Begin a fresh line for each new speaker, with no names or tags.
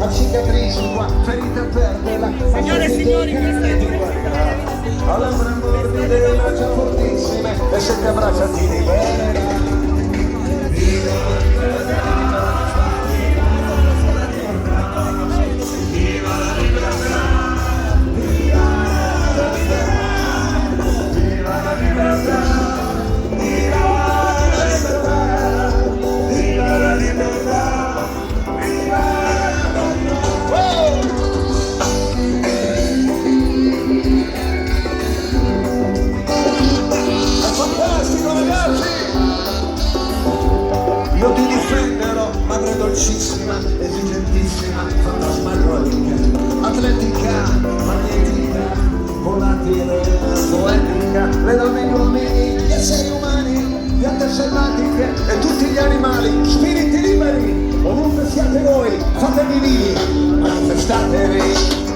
a cicatrici qua, ferite per la
Signore e signori, questa è
all'ombra morbide, braccia fortissime e se ti abbraccia ti libera. Io ti difenderò, madre dolcissima, esigentissima, fantasma eroica, atletica, magnetica, volatile, poetica, le donne e gli uomini, gli esseri umani, piante selvatiche e tutti gli animali, spiriti liberi, ovunque siate voi, fatevi vivi, manifestatevi.